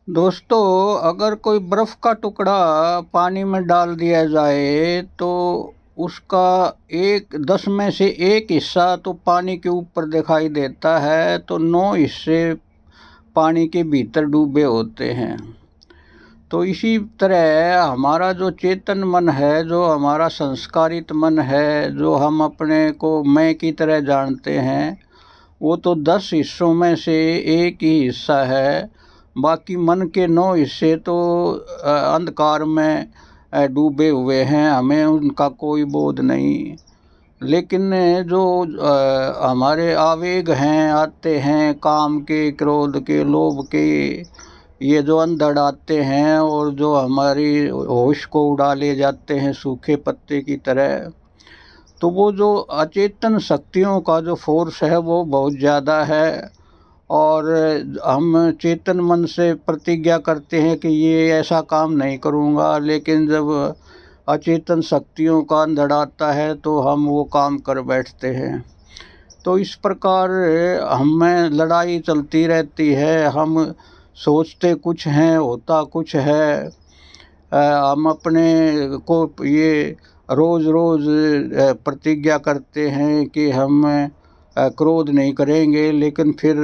दोस्तों, अगर कोई बर्फ़ का टुकड़ा पानी में डाल दिया जाए तो उसका 10 में से 1 हिस्सा तो पानी के ऊपर दिखाई देता है, तो 9 हिस्से पानी के भीतर डूबे होते हैं। तो इसी तरह हमारा जो चेतन मन है, जो हमारा संस्कारित मन है, जो हम अपने को मैं की तरह जानते हैं, वो तो 10 हिस्सों में से 1 ही हिस्सा है। बाकी मन के 9 हिस्से तो अंधकार में डूबे हुए हैं, हमें उनका कोई बोध नहीं। लेकिन जो हमारे आवेग हैं, आते हैं, काम के, क्रोध के, लोभ के, ये जो अंधड़ आते हैं और जो हमारी होश को उड़ा ले जाते हैं सूखे पत्ते की तरह, तो वो जो अचेतन शक्तियों का जो फोर्स है वो बहुत ज़्यादा है। और हम चेतन मन से प्रतिज्ञा करते हैं कि ये ऐसा काम नहीं करूँगा, लेकिन जब अचेतन शक्तियों का अंधड़ आता है तो हम वो काम कर बैठते हैं। तो इस प्रकार हमें लड़ाई चलती रहती है। हम सोचते कुछ हैं, होता कुछ है। हम अपने को ये रोज़ रोज़ प्रतिज्ञा करते हैं कि हम क्रोध नहीं करेंगे, लेकिन फिर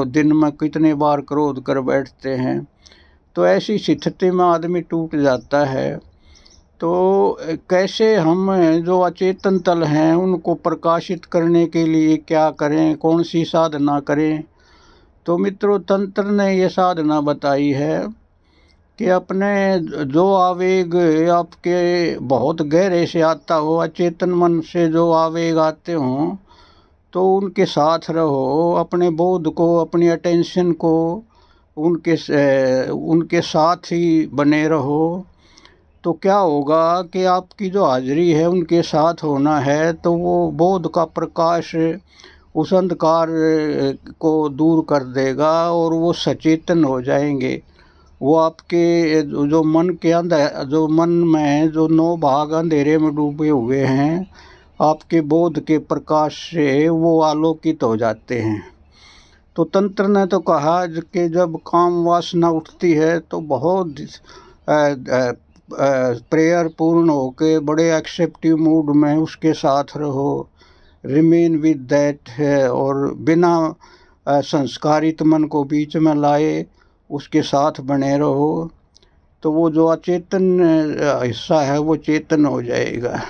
दिन में कितने बार क्रोध कर बैठते हैं। तो ऐसी स्थिति में आदमी टूट जाता है। तो कैसे हम जो अचेतन तल हैं उनको प्रकाशित करने के लिए क्या करें, कौन सी साधना करें? तो मित्रों, तंत्र ने ये साधना बताई है कि अपने जो आवेग आपके बहुत गहरे से आता हो, अचेतन मन से जो आवेग आते हों, तो उनके साथ रहो। अपने बोध को, अपनी अटेंशन को उनके साथ ही बने रहो। तो क्या होगा कि आपकी जो हाजिरी है उनके साथ होना है, तो वो बोध का प्रकाश उस अंधकार को दूर कर देगा और वो सचेतन हो जाएंगे। वो आपके जो मन के अंदर, जो मन में जो 9 भाग अंधेरे में डूबे हुए हैं, आपके बोध के प्रकाश से वो आलोकित हो जाते हैं। तो तंत्र ने तो कहा कि जब काम वासना उठती है तो बहुत प्रेयर पूर्ण होके बड़े एक्सेप्टिव मूड में उसके साथ रहो, रिमेन विद दैट है, और बिना संस्कारित मन को बीच में लाए उसके साथ बने रहो। तो वो जो अचेतन हिस्सा है वो चेतन हो जाएगा।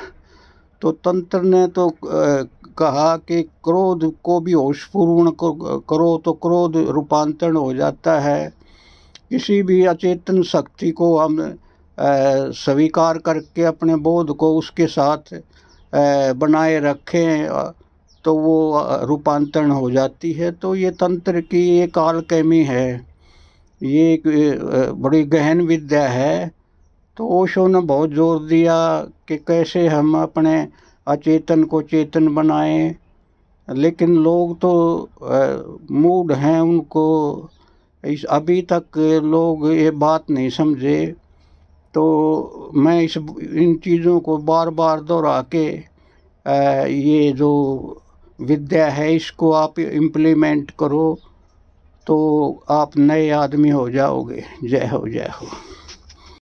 तो तंत्र ने तो कहा कि क्रोध को भी होशपूर्ण करो तो क्रोध रूपांतरण हो जाता है। किसी भी अचेतन शक्ति को हम स्वीकार करके अपने बोध को उसके साथ बनाए रखें तो वो रूपांतरण हो जाती है। तो ये तंत्र की एक अलकेमी है, ये एक बड़ी गहन विद्या है। तो ओशो ने बहुत जोर दिया कि कैसे हम अपने अचेतन को चेतन बनाएं, लेकिन लोग तो मूड हैं, उनको अभी तक लोग ये बात नहीं समझे। तो मैं इन चीज़ों को बार बार दोहरा के ये जो विद्या है इसको आप इम्प्लीमेंट करो तो आप नए आदमी हो जाओगे। जय हो, जय हो।